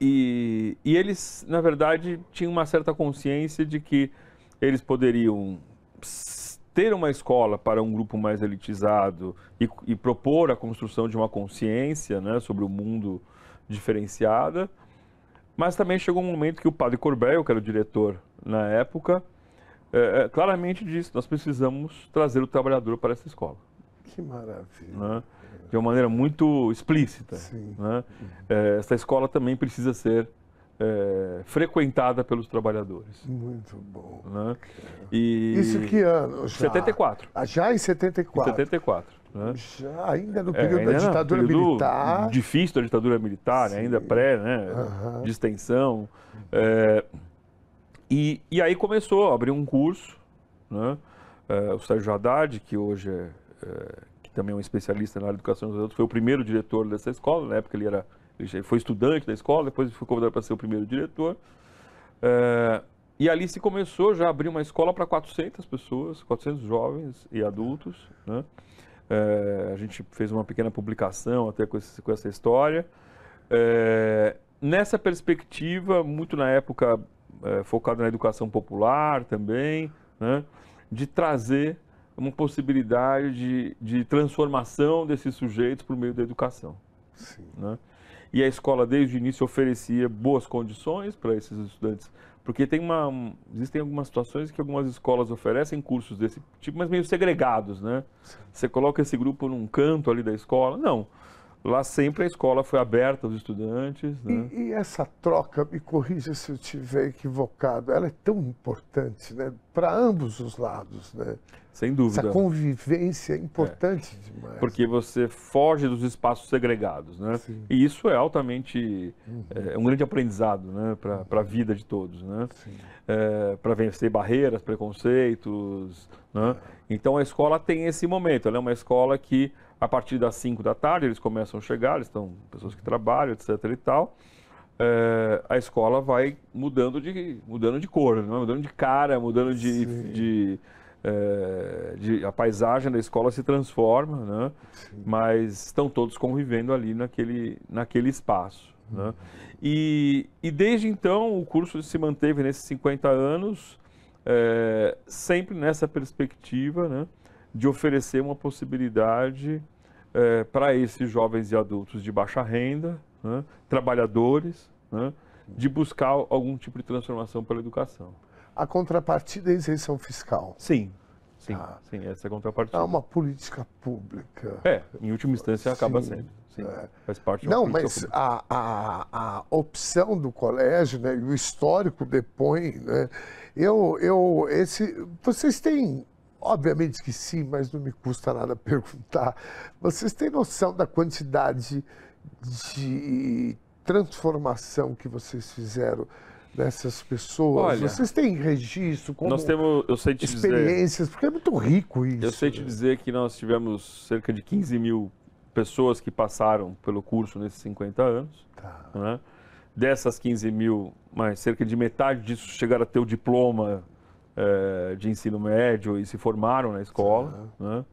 E eles, na verdade, tinham uma certa consciência de que eles poderiam ter uma escola para um grupo mais elitizado e propor a construção de uma consciência, né, sobre o mundo diferenciada, mas também chegou um momento que o padre Corbel, que era o diretor na época, claramente disse: nós precisamos trazer o trabalhador para essa escola. Que maravilha. Né? De uma maneira muito explícita. Sim. Né? Essa escola também precisa ser frequentada pelos trabalhadores. Muito bom. Né? Isso que ano? Já? 74. Já em 74? Em 74. Né? Já, ainda no período da ditadura militar. Difícil da ditadura militar, né? Ainda pré, né? De extensão. E aí começou a abrir um curso, né? O Sérgio Haddad, que hoje que também é um especialista na área de educação dos adultos, foi o primeiro diretor dessa escola. Na época ele foi estudante da escola, depois foi convidado para ser o primeiro diretor. E ali se começou já a abrir uma escola para 400 pessoas, 400 jovens e adultos, né? A gente fez uma pequena publicação até com essa história. Nessa perspectiva, muito na época focado na educação popular também, né? De trazer uma possibilidade de transformação desses sujeitos por meio da educação. Sim. Né? E a escola, desde o início, oferecia boas condições para esses estudantes, porque existem algumas situações que algumas escolas oferecem cursos desse tipo, mas meio segregados, né? Você coloca esse grupo num canto ali da escola. Não. Lá sempre a escola foi aberta aos estudantes. Né? E essa troca, me corrija se eu estiver equivocado, ela é tão importante, né? Para ambos os lados, né? Sem dúvida. Essa convivência é importante demais. Porque você foge dos espaços segregados, né? Sim. E isso é altamente um grande aprendizado, né? Para a vida de todos, né? Para vencer barreiras, preconceitos, né? Então a escola tem esse momento. Ela é uma escola que, a partir das 5 da tarde, eles começam a chegar, eles estão pessoas que trabalham, etc. e tal. A escola vai mudando de cor, né? Mudando de cara, mudando a paisagem da escola se transforma, né? Mas estão todos convivendo ali naquele espaço. Né? E desde então o curso se manteve nesses 50 anos, sempre nessa perspectiva, né? De oferecer uma possibilidade para esses jovens e adultos de baixa renda, né? Trabalhadores, né? De buscar algum tipo de transformação pela educação. A contrapartida é a isenção fiscal. Sim, sim, essa é a contrapartida. É uma política pública. Em última instância acaba sendo. Sim, faz parte de uma política pública. A opção do colégio, né, e o histórico depõe, né, vocês têm, obviamente que sim, mas não me custa nada perguntar, vocês têm noção da quantidade de transformação que vocês fizeram dessas pessoas? Olha, vocês têm registro, como nós temos, eu sei te experiências, porque é muito rico isso. Eu sei te dizer que nós tivemos cerca de 15 mil pessoas que passaram pelo curso nesses 50 anos. Né? Dessas 15 mil, cerca de metade disso chegaram a ter o diploma de ensino médio e se formaram na escola. Né?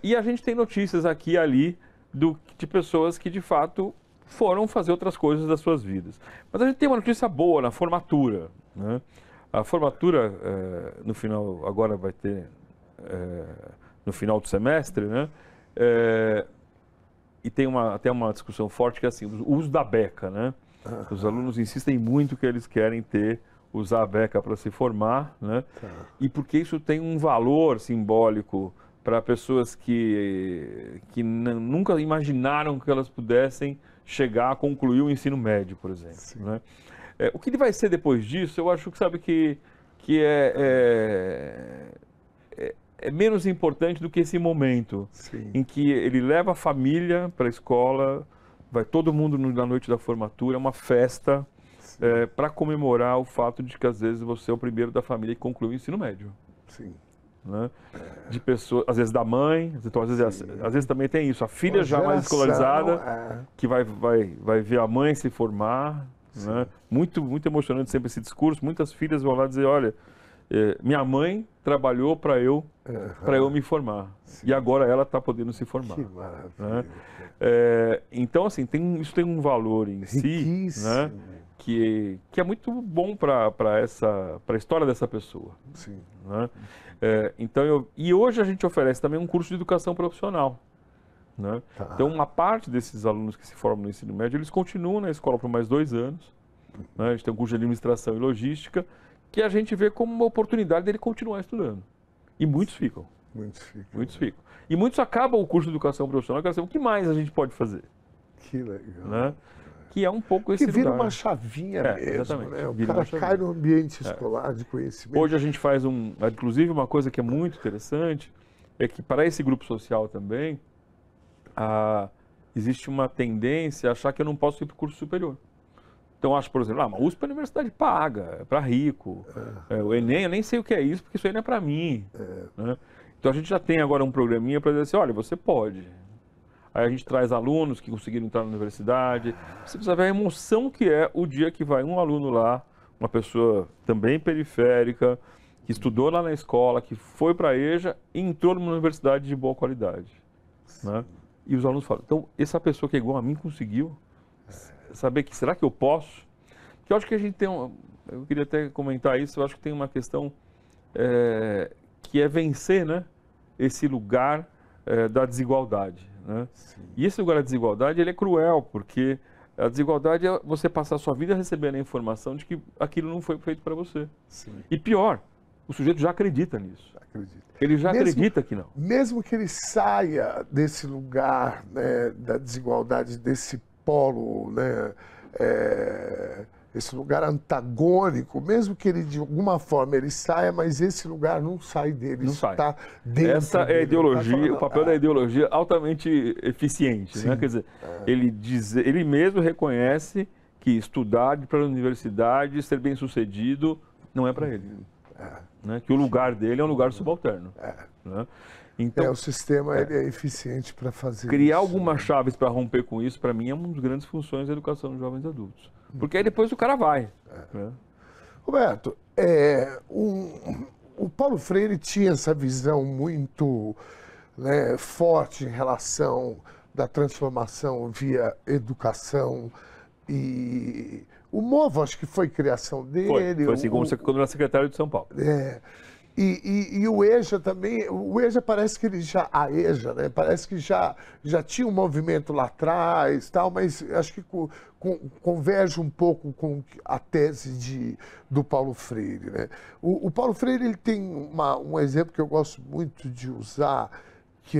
E a gente tem notícias aqui e ali de pessoas que, de fato, foram fazer outras coisas das suas vidas. Mas a gente tem uma notícia boa na formatura. Né? A formatura, no final, agora vai ter, no final do semestre, né? e tem até uma discussão forte que é assim, o uso da beca, né? Os alunos insistem muito que eles querem usar a beca para se formar, né? E porque isso tem um valor simbólico para pessoas que nunca imaginaram que elas pudessem chegar a concluir o ensino médio, por exemplo, né? O que ele vai ser depois disso, eu acho que sabe que é menos importante do que esse momento em que ele leva a família para a escola, vai todo mundo na noite da formatura, é uma festa para comemorar o fato de que às vezes você é o primeiro da família que concluiu o ensino médio. Sim. Né? De pessoas, às vezes da mãe, então às vezes também tem isso, a filha já mais escolarizada que vai ver a mãe se formar, né? Muito emocionante sempre esse discurso. Muitas filhas vão lá dizer, olha, minha mãe trabalhou para eu me formar e agora ela está podendo se formar. Que maravilha. Né? Então assim, isso tem um valor em si, né? Que é muito bom para a história dessa pessoa. Sim. Né? E hoje a gente oferece também um curso de educação profissional. Né? Então, uma parte desses alunos que se formam no ensino médio, eles continuam na escola por mais 2 anos. Né? A gente tem um curso de administração e logística, que a gente vê como uma oportunidade dele continuar estudando. E muitos ficam. Muitos ficam. E muitos acabam o curso de educação profissional e querem saber o que mais a gente pode fazer. Que legal. Né? Que é um pouco esse lugar. Que vira lugar. uma chavinha mesmo, exatamente. né? O cara cai no ambiente escolar de conhecimento. Hoje a gente faz inclusive uma coisa que é muito interessante, é que para esse grupo social também, existe uma tendência a achar que eu não posso ir para o curso superior. Então acho, por exemplo, a USP é uma universidade paga, é para rico. O Enem, eu nem sei o que é isso, porque isso aí não é para mim. Né? Então a gente já tem agora um programinha para dizer assim, olha, você pode. Aí a gente traz alunos que conseguiram entrar na universidade. Você precisa ver a emoção que é o dia que vai um aluno lá, uma pessoa também periférica, que estudou lá na escola, que foi para a EJA e entrou numa universidade de boa qualidade. Né? E os alunos falam, então, essa pessoa que é igual a mim conseguiu saber que, será que eu posso? Porque eu acho que a gente tem, eu queria até comentar isso, eu acho que tem uma questão que é vencer, né, esse lugar da desigualdade. Né? E esse lugar da desigualdade, ele é cruel, porque a desigualdade é você passar a sua vida recebendo a informação de que aquilo não foi feito para você. E pior, o sujeito já acredita nisso. Ele já acredita que não. Mesmo que ele saia desse lugar, né, da desigualdade, desse polo, né, esse lugar antagônico, mesmo que ele de alguma forma ele saia, mas esse lugar não sai dele. Não sai. Tá dentro Essa é a ideologia, o papel da ideologia altamente eficiente. Né? Quer dizer, ele mesmo reconhece que estudar para a universidade, ser bem sucedido, não é para ele. Né? Que o lugar dele é um lugar subalterno. Né? Então, o sistema ele é eficiente para fazer criar isso. algumas chaves para romper com isso, para mim, é uma das grandes funções da educação dos jovens adultos. Porque aí depois o cara vai. Né? Roberto, o Paulo Freire tinha essa visão muito, né, forte em relação da transformação via educação. E o MOVA, acho que foi criação dele. Foi assim, quando era secretário de São Paulo. E o EJA também, o EJA parece que a EJA, né, parece que já tinha um movimento lá atrás, tal, mas acho que converge um pouco com a tese do Paulo Freire. Né? O Paulo Freire ele tem um exemplo que eu gosto muito de usar, que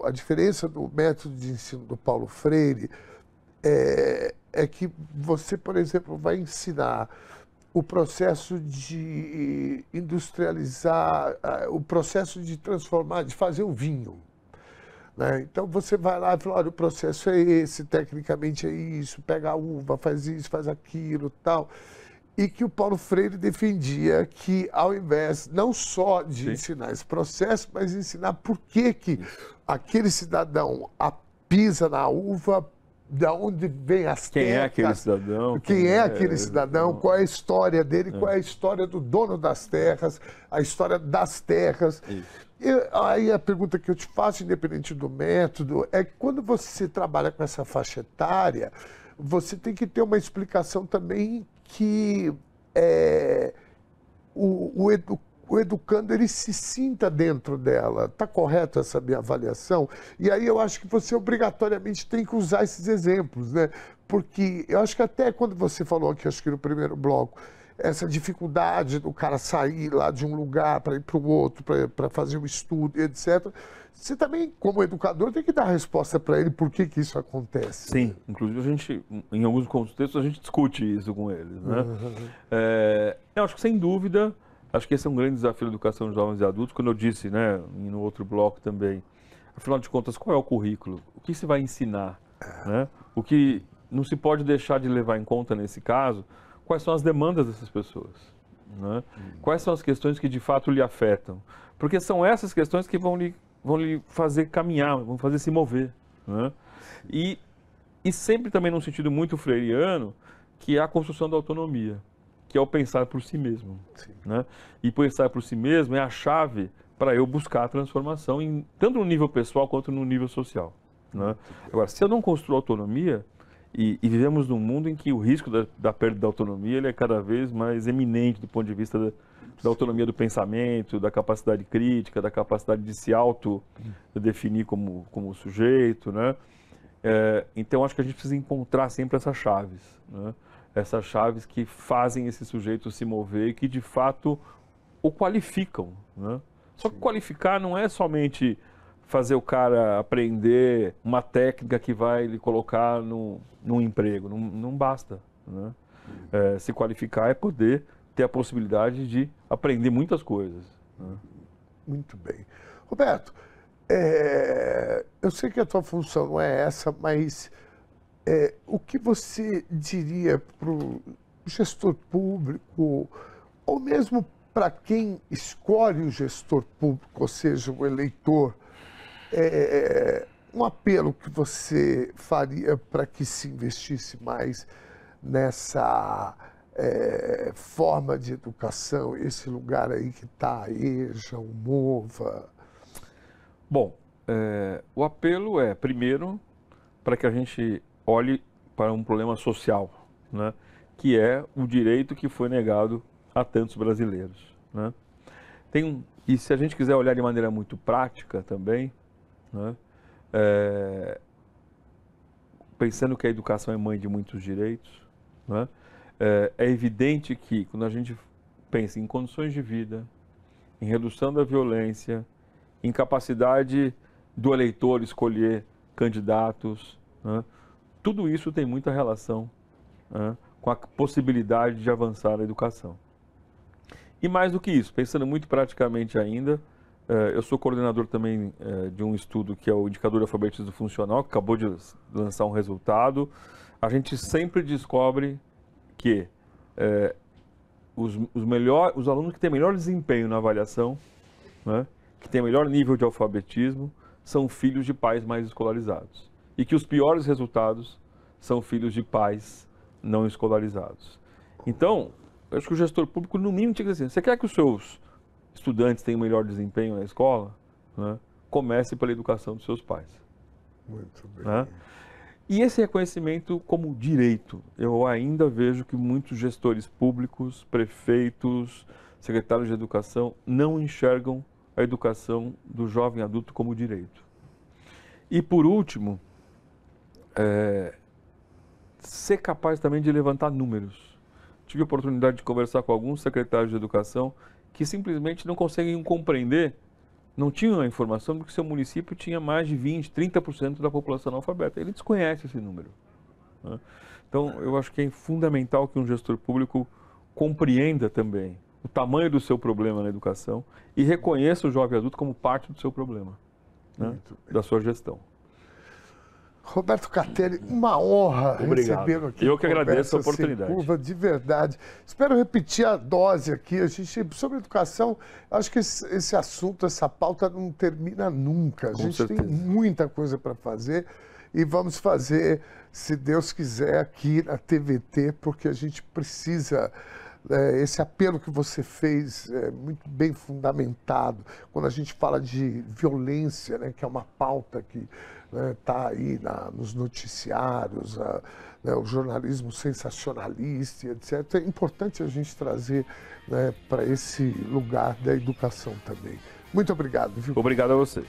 a diferença do método de ensino do Paulo Freire é que você, por exemplo, vai ensinar o processo de industrializar, o processo de transformar, de fazer o vinho. Né? Então você vai lá e fala, olha, o processo é esse, tecnicamente é isso, pega a uva, faz isso, faz aquilo, tal. E que o Paulo Freire defendia que, ao invés não só de ensinar esse processo, mas ensinar por que aquele cidadão pisa na uva, de onde vem as terras. Quem é aquele cidadão? Quem é aquele cidadão? Qual é a história dele? Qual é a história do dono das terras? A história das terras? Aí a pergunta que eu te faço, independente do método, é que quando você trabalha com essa faixa etária, você tem que ter uma explicação também que o educando ele se sinta dentro dela. Está correto essa minha avaliação? E aí eu acho que você obrigatoriamente tem que usar esses exemplos, né? Porque eu acho que até quando você falou aqui, acho que no primeiro bloco, essa dificuldade do cara sair lá de um lugar para ir para o outro, para fazer um estudo, etc. Você também, como educador, tem que dar a resposta para ele por que isso acontece. Sim, inclusive a gente, em alguns contextos, a gente discute isso com eles, né? Eu acho que sem dúvida, acho que esse é um grande desafio da educação de jovens e adultos, quando eu disse, né, no outro bloco também, afinal de contas, qual é o currículo? O que se vai ensinar? Né? O que não se pode deixar de levar em conta nesse caso, quais são as demandas dessas pessoas? Né? Quais são as questões que de fato lhe afetam? Porque são essas questões que vão lhe fazer caminhar, vão fazer se mover. Né? E sempre também num sentido muito freiriano, que é a construção da autonomia, que é o pensar por si mesmo. Né? E pensar por si mesmo é a chave para eu buscar a transformação, tanto no nível pessoal quanto no nível social. Né? Agora, se eu não construo autonomia, e vivemos num mundo em que o risco da perda da autonomia ele é cada vez mais eminente do ponto de vista da autonomia do pensamento, da capacidade crítica, da capacidade de se autodefinir como sujeito. Né? Então, acho que a gente precisa encontrar sempre essas chaves. Né? Essas chaves que fazem esse sujeito se mover e que, de fato, o qualificam. Né? Só que qualificar não é somente fazer o cara aprender uma técnica que vai lhe colocar num emprego. Não basta. Né? Se qualificar é poder ter a possibilidade de aprender muitas coisas. Né? Muito bem. Roberto, eu sei que a tua função não é essa, mas o que você diria para o gestor público, ou mesmo para quem escolhe o gestor público, ou seja, o eleitor, um apelo que você faria para que se investisse mais nessa forma de educação, esse lugar aí que está a EJA, o MOVA? Bom, o apelo é, primeiro, para que a gente olhe para um problema social, né, que é o direito que foi negado a tantos brasileiros. Né? E se a gente quiser olhar de maneira muito prática também, né, pensando que a educação é mãe de muitos direitos, né, é evidente que quando a gente pensa em condições de vida, em redução da violência, em capacidade do eleitor escolher candidatos, né, tudo isso tem muita relação, né, com a possibilidade de avançar na educação. E mais do que isso, pensando muito praticamente ainda, eu sou coordenador também de um estudo que é o Indicador de Alfabetismo Funcional, que acabou de lançar um resultado. A gente sempre descobre que os alunos que têm melhor desempenho na avaliação, né, que têm melhor nível de alfabetismo, são filhos de pais mais escolarizados. E que os piores resultados são filhos de pais não escolarizados. Então, eu acho que o gestor público, no mínimo, tinha que dizer assim, você quer que os seus estudantes tenham melhor desempenho na escola? Né? Comece pela educação dos seus pais. Muito bem. Né? E esse reconhecimento como direito, eu ainda vejo que muitos gestores públicos, prefeitos, secretários de educação, não enxergam a educação do jovem adulto como direito. E, por último, ser capaz também de levantar números. Tive a oportunidade de conversar com alguns secretários de educação que simplesmente não conseguem compreender, não tinham a informação de que seu município tinha mais de 20%, 30% da população analfabeta. Ele desconhece esse número. Né? Então, eu acho que é fundamental que um gestor público compreenda também o tamanho do seu problema na educação e reconheça o jovem adulto como parte do seu problema, né? Da sua gestão. Roberto Catelli, uma honra recebê-lo aqui. Eu que agradeço a oportunidade. Curva, de verdade. Espero repetir a dose aqui. A gente, sobre educação, acho que esse assunto, essa pauta não termina nunca. A gente tem muita coisa para fazer e vamos fazer, se Deus quiser, aqui na TVT, porque a gente precisa esse apelo que você fez é muito bem fundamentado. Quando a gente fala de violência, né, que é uma pauta que está aí nos noticiários, o jornalismo sensacionalista, etc. É importante a gente trazer, né, para esse lugar da educação também. Muito obrigado, viu? Obrigado a vocês.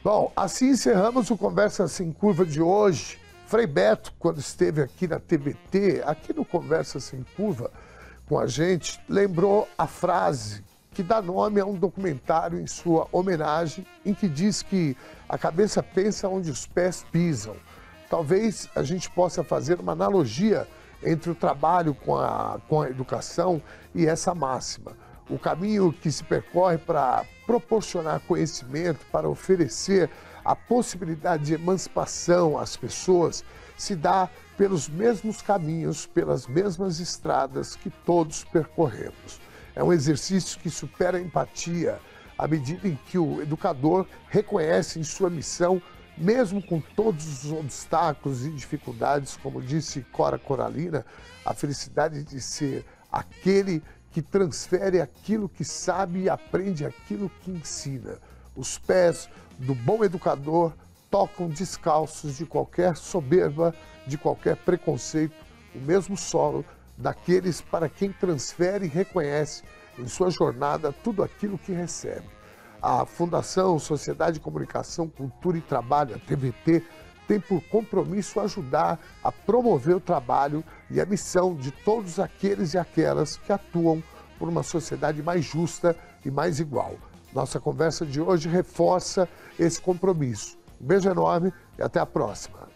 Bom, assim encerramos o Conversa Sem Curva de hoje. Frei Beto, quando esteve aqui na TVT, aqui no Conversa Sem Curva, com a gente, lembrou a frase que dá nome a um documentário em sua homenagem, em que diz que a cabeça pensa onde os pés pisam. Talvez a gente possa fazer uma analogia entre o trabalho com a educação e essa máxima. O caminho que se percorre para proporcionar conhecimento, para oferecer a possibilidade de emancipação às pessoas, se dá pelos mesmos caminhos, pelas mesmas estradas que todos percorremos. É um exercício que supera a empatia, à medida em que o educador reconhece em sua missão, mesmo com todos os obstáculos e dificuldades, como disse Cora Coralina, a felicidade de ser aquele que transfere aquilo que sabe e aprende aquilo que ensina. Os pés do bom educador tocam descalços de qualquer soberba, de qualquer preconceito, o mesmo solo daqueles para quem transfere e reconhece em sua jornada tudo aquilo que recebe. A Fundação Sociedade de Comunicação, Cultura e Trabalho, a TVT, tem por compromisso ajudar a promover o trabalho e a missão de todos aqueles e aquelas que atuam por uma sociedade mais justa e mais igual. Nossa conversa de hoje reforça esse compromisso. Um beijo enorme e até a próxima.